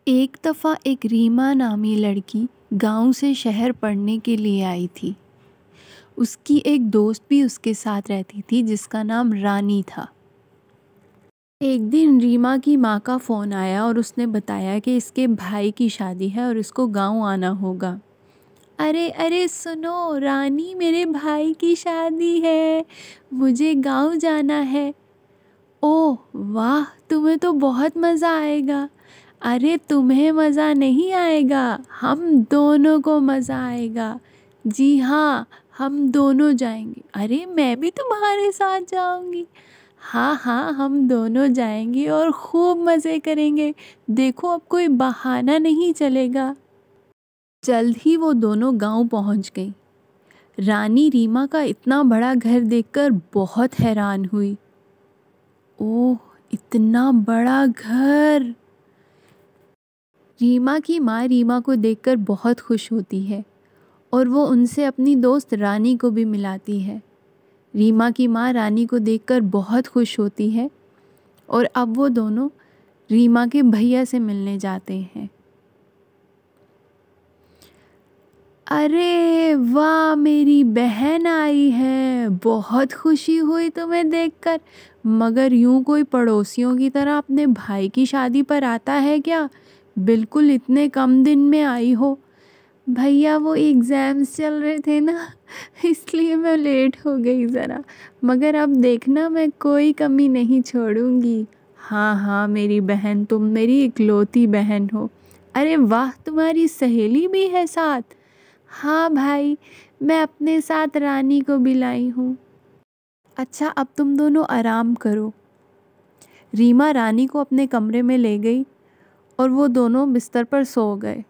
एक दफ़ा एक रीमा नामी लड़की गांव से शहर पढ़ने के लिए आई थी। उसकी एक दोस्त भी उसके साथ रहती थी जिसका नाम रानी था। एक दिन रीमा की माँ का फ़ोन आया और उसने बताया कि इसके भाई की शादी है और इसको गांव आना होगा। अरे अरे सुनो रानी, मेरे भाई की शादी है, मुझे गांव जाना है। ओह वाह, तुम्हें तो बहुत मज़ा आएगा। अरे तुम्हें मज़ा नहीं आएगा, हम दोनों को मज़ा आएगा। जी हाँ, हम दोनों जाएंगे। अरे मैं भी तुम्हारे साथ जाऊंगी। हाँ हाँ, हम दोनों जाएंगे और खूब मज़े करेंगे। देखो अब कोई बहाना नहीं चलेगा। जल्द ही वो दोनों गांव पहुंच गई। रानी रीमा का इतना बड़ा घर देखकर बहुत हैरान हुई। ओह, इतना बड़ा घर! रीमा की माँ रीमा को देखकर बहुत खुश होती है और वो उनसे अपनी दोस्त रानी को भी मिलाती है। रीमा की माँ रानी को देखकर बहुत खुश होती है और अब वो दोनों रीमा के भैया से मिलने जाते हैं। अरे वाह, मेरी बहन आई है, बहुत खुशी हुई तुम्हें देखकर। मगर यूं कोई पड़ोसियों की तरह अपने भाई की शादी पर आता है क्या? बिल्कुल इतने कम दिन में आई हो। भैया वो एग्ज़ाम्स चल रहे थे ना, इसलिए मैं लेट हो गई ज़रा। मगर अब देखना, मैं कोई कमी नहीं छोड़ूंगी। हाँ हाँ मेरी बहन, तुम मेरी इकलौती बहन हो। अरे वाह, तुम्हारी सहेली भी है साथ? हाँ भाई, मैं अपने साथ रानी को भी लाई हूँ। अच्छा, अब तुम दोनों आराम करो। रीमा रानी को अपने कमरे में ले गई और वो दोनों बिस्तर पर सो गए।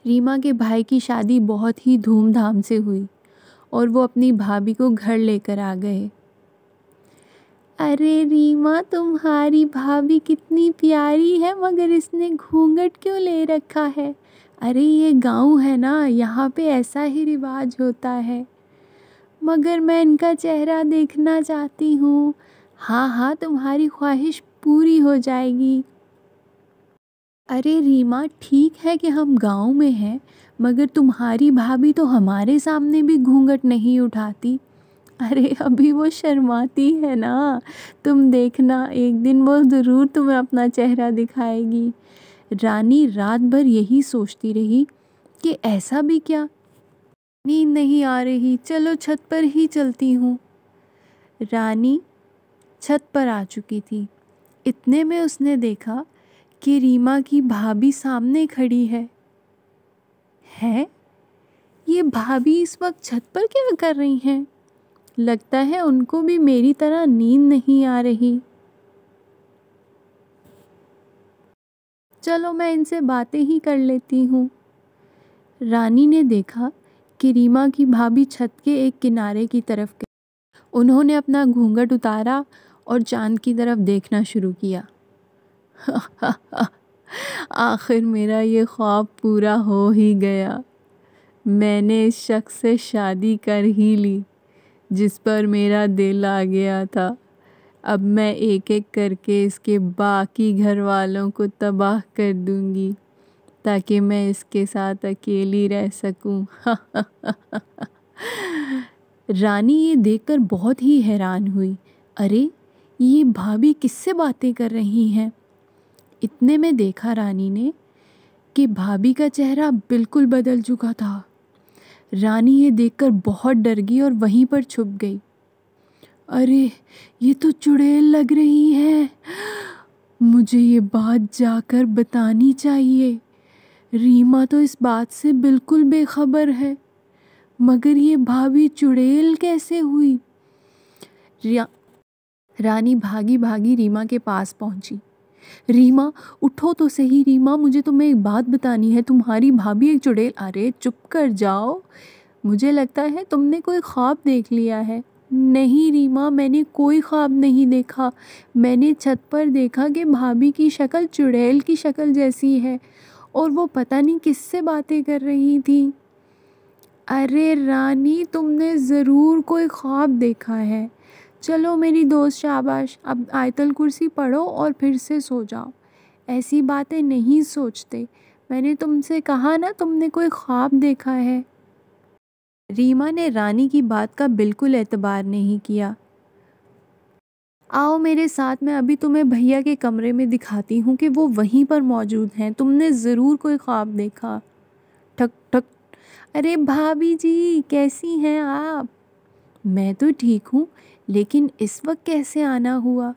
रीमा के भाई की शादी बहुत ही धूमधाम से हुई और वो अपनी भाभी को घर लेकर आ गए। अरे रीमा, तुम्हारी भाभी कितनी प्यारी है, मगर इसने घूंघट क्यों ले रखा है? अरे ये गांव है ना, यहाँ पे ऐसा ही रिवाज होता है। मगर मैं इनका चेहरा देखना चाहती हूँ। हाँ हाँ, तुम्हारी ख्वाहिश पूरी हो जाएगी। अरे रीमा, ठीक है कि हम गांव में हैं, मगर तुम्हारी भाभी तो हमारे सामने भी घूंघट नहीं उठाती। अरे अभी वो शर्माती है ना, तुम देखना एक दिन वो ज़रूर तुम्हें अपना चेहरा दिखाएगी। रानी रात भर यही सोचती रही कि ऐसा भी क्या। नींद नहीं आ रही, चलो छत पर ही चलती हूँ। रानी छत पर आ चुकी थी। इतने में उसने देखा कि रीमा की भाभी सामने खड़ी है। ये भाभी इस वक्त छत पर क्या कर रही हैं? लगता है उनको भी मेरी तरह नींद नहीं आ रही। चलो मैं इनसे बातें ही कर लेती हूँ। रानी ने देखा कि रीमा की भाभी छत के एक किनारे की तरफ गई। उन्होंने अपना घूंघट उतारा और चांद की तरफ देखना शुरू किया। आखिर मेरा ये ख्वाब पूरा हो ही गया। मैंने इस शख्स से शादी कर ही ली जिस पर मेरा दिल आ गया था। अब मैं एक एक करके इसके बाकी घर वालों को तबाह कर दूंगी ताकि मैं इसके साथ अकेली रह सकूं। रानी ये देखकर बहुत ही हैरान हुई। अरे ये भाभी किससे बातें कर रही हैं? इतने में देखा रानी ने कि भाभी का चेहरा बिल्कुल बदल चुका था। रानी ये देखकर बहुत डर गई और वहीं पर छुप गई। अरे ये तो चुड़ैल लग रही है, मुझे ये बात जाकर बतानी चाहिए। रीमा तो इस बात से बिल्कुल बेखबर है, मगर ये भाभी चुड़ैल कैसे हुई? रानी भागी भागी रीमा के पास पहुंची। रीमा उठो तो सही, रीमा मुझे तुम्हें एक बात बतानी है, तुम्हारी भाभी एक चुड़ैल। अरे चुप कर जाओ, मुझे लगता है तुमने कोई ख्वाब देख लिया है। नहीं रीमा, मैंने कोई ख्वाब नहीं देखा। मैंने छत पर देखा कि भाभी की शक्ल चुड़ैल की शक्ल जैसी है और वो पता नहीं किससे बातें कर रही थी। अरे रानी, तुमने ज़रूर कोई ख्वाब देखा है। चलो मेरी दोस्त, शाबाश, अब आयतल कुर्सी पढ़ो और फिर से सो जाओ। ऐसी बातें नहीं सोचते। मैंने तुमसे कहा ना, तुमने कोई ख्वाब देखा है। रीमा ने रानी की बात का बिल्कुल एतबार नहीं किया। आओ मेरे साथ, मैं अभी तुम्हें भैया के कमरे में दिखाती हूँ कि वो वहीं पर मौजूद हैं। तुमने ज़रूर कोई ख्वाब देखा। ठक ठक। अरे भाभी जी, कैसी हैं आप? मैं तो ठीक हूँ, लेकिन इस वक्त कैसे आना हुआ?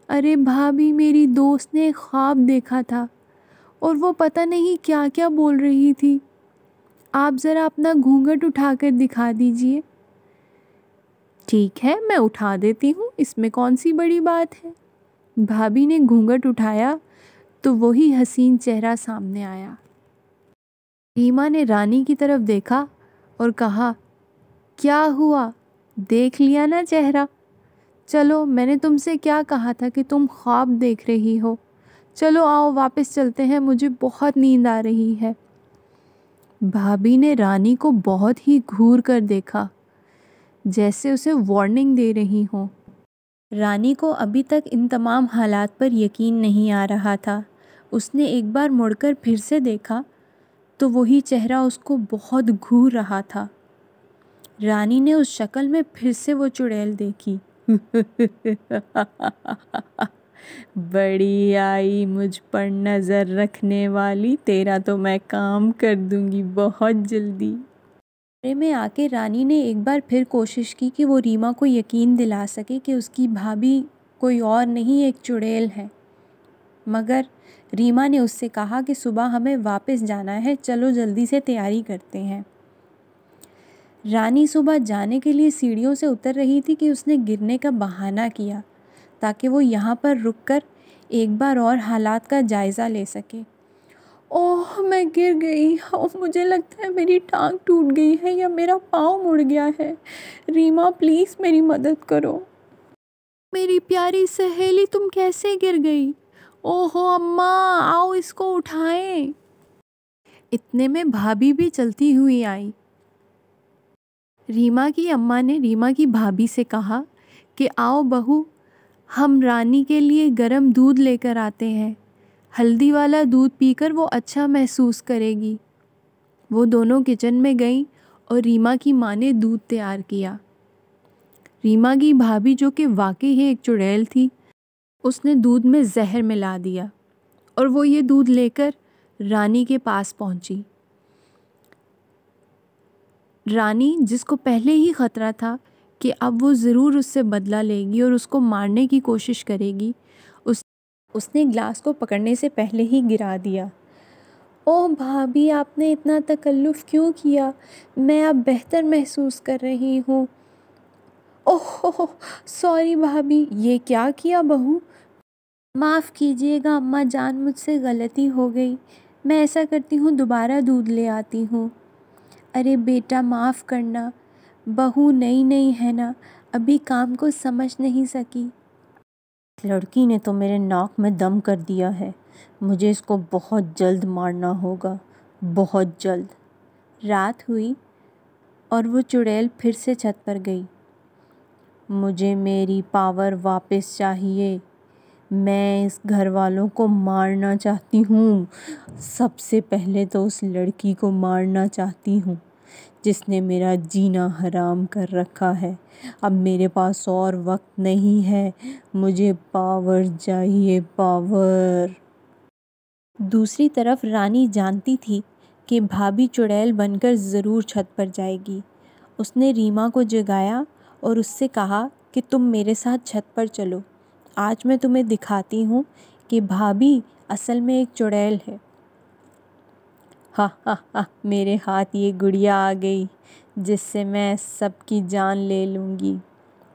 अरे भाभी, मेरी दोस्त ने एक ख्वाब देखा था और वो पता नहीं क्या क्या बोल रही थी। आप ज़रा अपना घूंघट उठाकर दिखा दीजिए। ठीक है, मैं उठा देती हूँ, इसमें कौन सी बड़ी बात है। भाभी ने घूंघट उठाया तो वही हसीन चेहरा सामने आया। रीमा ने रानी की तरफ देखा और कहा, क्या हुआ, देख लिया ना चेहरा? चलो, मैंने तुमसे क्या कहा था कि तुम ख्वाब देख रही हो। चलो आओ वापस चलते हैं, मुझे बहुत नींद आ रही है। भाभी ने रानी को बहुत ही घूर कर देखा, जैसे उसे वार्निंग दे रही हो। रानी को अभी तक इन तमाम हालात पर यकीन नहीं आ रहा था। उसने एक बार मुड़कर फिर से देखा तो वही चेहरा उसको बहुत घूर रहा था। रानी ने उस शक्ल में फिर से वो चुड़ैल देखी। बड़ी आई मुझ पर नज़र रखने वाली, तेरा तो मैं काम कर दूंगी बहुत जल्दी। कमरे में आके रानी ने एक बार फिर कोशिश की कि वो रीमा को यकीन दिला सके कि उसकी भाभी कोई और नहीं, एक चुड़ैल है। मगर रीमा ने उससे कहा कि सुबह हमें वापस जाना है, चलो जल्दी से तैयारी करते हैं। रानी सुबह जाने के लिए सीढ़ियों से उतर रही थी कि उसने गिरने का बहाना किया ताकि वो यहाँ पर रुककर एक बार और हालात का जायज़ा ले सके। ओह, मैं गिर गई। ओह, मुझे लगता है मेरी टांग टूट गई है या मेरा पाँव मुड़ गया है। रीमा, प्लीज़ मेरी मदद करो। मेरी प्यारी सहेली, तुम कैसे गिर गई? ओहो अम्मा, आओ इसको उठाएं। इतने में भाभी भी चलती हुई आई। रीमा की अम्मा ने रीमा की भाभी से कहा कि आओ बहू, हम रानी के लिए गरम दूध लेकर आते हैं। हल्दी वाला दूध पीकर वो अच्छा महसूस करेगी। वो दोनों किचन में गईं और रीमा की माँ ने दूध तैयार किया। रीमा की भाभी, जो कि वाकई ही एक चुड़ैल थी, उसने दूध में जहर मिला दिया और वो ये दूध लेकर रानी के पास पहुंची। रानी, जिसको पहले ही ख़तरा था कि अब वो ज़रूर उससे बदला लेगी और उसको मारने की कोशिश करेगी, उसने ग्लास को पकड़ने से पहले ही गिरा दिया। ओह भाभी, आपने इतना तकल्लुफ़ क्यों किया? मैं अब बेहतर महसूस कर रही हूँ। ओह सॉरी भाभी। ये क्या किया बहू? माफ़ कीजिएगा अम्मा जान, मुझसे गलती हो गई। मैं ऐसा करती हूँ, दोबारा दूध ले आती हूँ। अरे बेटा, माफ़ करना, बहू नई नई है ना, अभी काम को समझ नहीं सकी। लड़की ने तो मेरे नाक में दम कर दिया है। मुझे इसको बहुत जल्द मारना होगा, बहुत जल्द। रात हुई और वो चुड़ैल फिर से छत पर गई। मुझे मेरी पावर वापस चाहिए। मैं इस घर वालों को मारना चाहती हूँ। सबसे पहले तो उस लड़की को मारना चाहती हूँ जिसने मेरा जीना हराम कर रखा है। अब मेरे पास और वक्त नहीं है, मुझे पावर चाहिए, पावर। दूसरी तरफ रानी जानती थी कि भाभी चुड़ैल बनकर ज़रूर छत पर जाएगी। उसने रीमा को जगाया और उससे कहा कि तुम मेरे साथ छत पर चलो। आज मैं तुम्हें दिखाती हूँ कि भाभी असल में एक चुड़ैल है। हा हा हा, मेरे हाथ ये गुड़िया आ गई जिससे मैं सबकी जान ले लूँगी।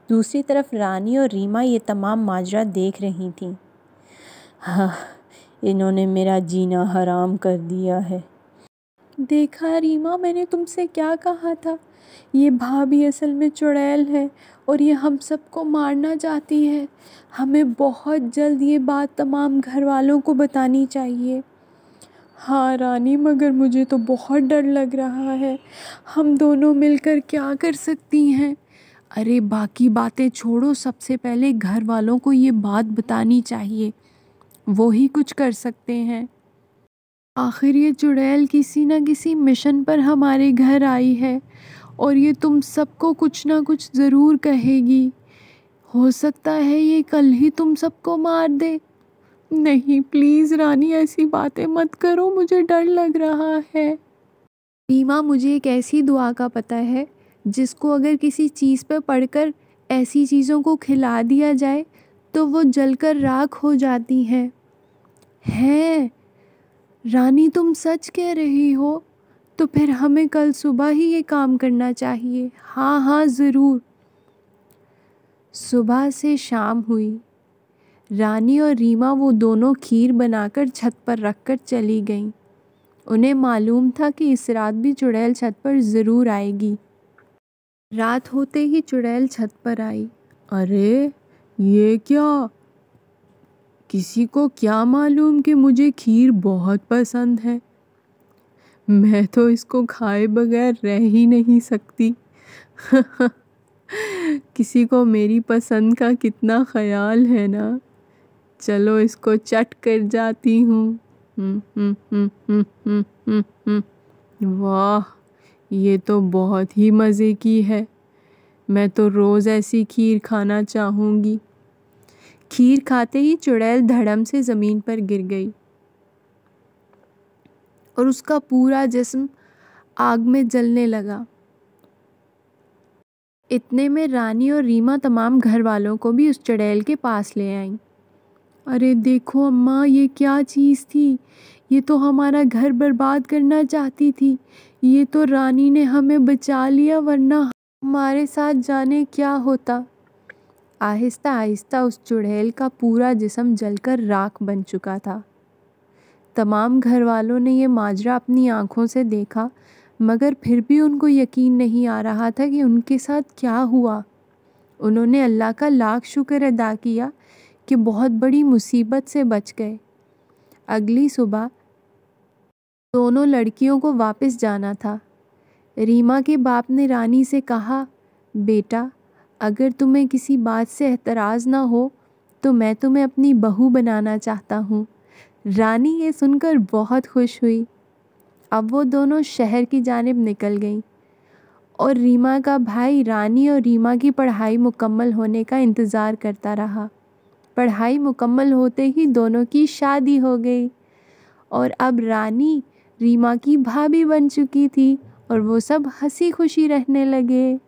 दूसरी तरफ रानी और रीमा ये तमाम माजरा देख रही थीं। हाँ, इन्होंने मेरा जीना हराम कर दिया है। देखा रीमा, मैंने तुमसे क्या कहा था? ये भाभी असल में चुड़ैल है और ये हम सबको मारना चाहती है। हमें बहुत जल्द ये बात तमाम घर वालों को बतानी चाहिए। हाँ रानी, मगर मुझे तो बहुत डर लग रहा है। हम दोनों मिलकर क्या कर सकती हैं? अरे बाकी बातें छोड़ो, सबसे पहले घर वालों को ये बात बतानी चाहिए। वो ही कुछ कर सकते हैं। आखिर ये चुड़ैल किसी न किसी मिशन पर हमारे घर आई है और ये तुम सबको कुछ ना कुछ ज़रूर कहेगी। हो सकता है ये कल ही तुम सबको मार दे। नहीं प्लीज़ रानी, ऐसी बातें मत करो, मुझे डर लग रहा है। रीमा, मुझे एक ऐसी दुआ का पता है जिसको अगर किसी चीज़ पर पढ़कर ऐसी चीज़ों को खिला दिया जाए तो वो जलकर राख हो जाती हैं। हैं रानी, तुम सच कह रही हो? तो फिर हमें कल सुबह ही ये काम करना चाहिए। हाँ हाँ ज़रूर। सुबह से शाम हुई। रानी और रीमा वो दोनों खीर बनाकर छत पर रखकर चली गईं। उन्हें मालूम था कि इस रात भी चुड़ैल छत पर ज़रूर आएगी। रात होते ही चुड़ैल छत पर आई। अरे ये क्या? किसी को क्या मालूम कि मुझे खीर बहुत पसंद है। मैं तो इसको खाए बगैर रह ही नहीं सकती। किसी को मेरी पसंद का कितना ख्याल है ना। चलो इसको चट कर जाती हूँ। वाह, ये तो बहुत ही मज़े की है। मैं तो रोज़ ऐसी खीर खाना चाहूँगी। खीर खाते ही चुड़ैल धड़म से ज़मीन पर गिर गई और उसका पूरा जिस्म आग में जलने लगा। इतने में रानी और रीमा तमाम घर वालों को भी उस चुड़ैल के पास ले आईं। अरे देखो अम्मा, ये क्या चीज़ थी? ये तो हमारा घर बर्बाद करना चाहती थी। ये तो रानी ने हमें बचा लिया, वरना हमारे साथ जाने क्या होता। आहिस्ता आहिस्ता उस चुड़ैल का पूरा जिस्म जलकर राख बन चुका था। तमाम घर वालों ने ये माजरा अपनी आंखों से देखा, मगर फिर भी उनको यकीन नहीं आ रहा था कि उनके साथ क्या हुआ। उन्होंने अल्लाह का लाख शुक्र अदा किया कि बहुत बड़ी मुसीबत से बच गए। अगली सुबह दोनों लड़कियों को वापस जाना था। रीमा के बाप ने रानी से कहा, बेटा, अगर तुम्हें किसी बात से एतराज़ ना हो तो मैं तुम्हें अपनी बहू बनाना चाहता हूँ। रानी ये सुनकर बहुत खुश हुई। अब वो दोनों शहर की जानिब निकल गईं और रीमा का भाई रानी और रीमा की पढ़ाई मुकम्मल होने का इंतज़ार करता रहा। पढ़ाई मुकम्मल होते ही दोनों की शादी हो गई और अब रानी रीमा की भाभी बन चुकी थी और वो सब हंसी खुशी रहने लगे।